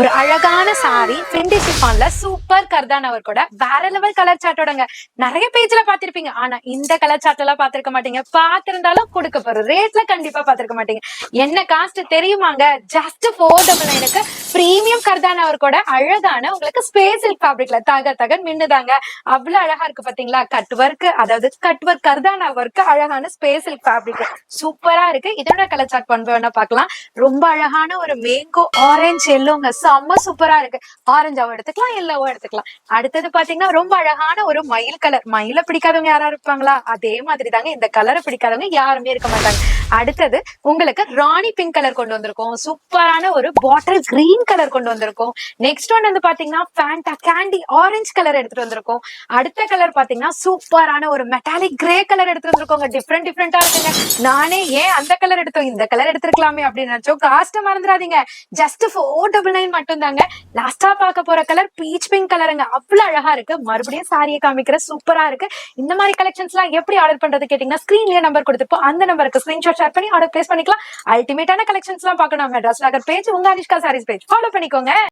ஒரு அழகான சாரி பிண்டி ஷிஃபான்ல சூப்பர் கர்தான் அவர் கூட வேற லெவல் கலர் சார்ட்டோடங்க. நிறைய பேஜ்ல பாத்திருப்பீங்க, ஆனா இந்த கலர் சார்ட் எல்லாம் பாத்திருக்க மாட்டீங்க. பாத்திருந்தாலும் கொடுக்க போற ரேட்ல கண்டிப்பா பாத்திருக்க மாட்டீங்க. என்ன காஸ்ட் தெரியுமாங்க? ஜஸ்ட் 499க்கு பிரீமியம் கர்தான் அவர் கூட அழகான உங்களுக்கு ஸ்பேஸ் சில்க் ஃபேப்ரிக்ல தக தக மின்னுதாங்க. அவ்வளவு அழகா இருக்கு பாத்தீங்களா? கட் ஒர்க், அதாவது கட் ஒர்க் கர்தானா ஒர்க் அழகான ஸ்பேஸ் சில்க் ஃபேப்ரிக் சூப்பரா இருக்கு. இதோட கலர் சார்ட் வேணா பார்க்கலாம். ரொம்ப அழகான ஒரு மேங்கோ ஆரஞ்சு எல்லோங்க, செம்ம சூப்பரா இருக்கு. ஆரஞ்சாவும் எடுத்துக்கலாம், எல்லோவும் எடுத்துக்கலாம். அடுத்தது பாத்தீங்கன்னா ரொம்ப அழகான ஒரு மயில் கலர். மயில பிடிக்காதவங்க யாரா இருப்பாங்களா? அதே மாதிரி தாங்க இந்த கலரை பிடிக்காதவங்க யாருமே இருக்க மாட்டாங்க. அடுத்தது உங்களுக்கு ராணி பிங்க் கலர் கொண்டு வந்திருக்கோம். சூப்பரான ஒரு பாட்டில் கிரீன் கலர் கொண்டு வந்திருக்கோம். நெக்ஸ்ட் ஒன் வந்து பாத்தீங்கன்னா ஃபேண்டா கேண்டி ஆரஞ்சு கலர் எடுத்துட்டு வந்திருக்கோம். அடுத்த கலர் பாத்தீங்கன்னா சூப்பரான ஒரு மெட்டாலிக் கிரே கலர் எடுத்துட்டு வந்திருக்கோங்க. டிஃப்ரெண்டா இருக்குங்க. நானே ஏன் அந்த கலர் எடுத்தோம், இந்த கலர் எடுத்துருக்கலாமே அப்படின்னு நினைச்சோம். காஸ்ட் மறந்துடாதீங்க, ஜஸ்ட் 499 மட்டும் தாங்க. லாஸ்டா பார்க்க போற கலர் பீச் பிங்க் கலருங்க. அவ்வளவு அழகா இருக்கு. மறுபடியும் சாரியை காமிக்கிற சூப்பரா இருக்கு. இந்த மாதிரி கலெக்ஷன்ஸ் எல்லாம் எப்படி ஆர்டர் பண்றது கேட்டீங்கன்னா ஸ்கிரீன்லயே நம்பர் கொடுத்துப்போம். அந்த நம்பருக்கு ஸ்கிரீன்ஷாட் ஷேர் பண்ணி ஆர்டர் பிளேஸ் பண்ணிக்கலாம். அல்டிமேட்டான கலெக்ஷன்ஸ் எல்லாம் பார்க்கணும். மெட்ராஸ் நகர் பேஜ், உங்க அனிஷ்கா சாரீஸ் பேஜ் ஃபாலோ பண்ணிக்கோங்க.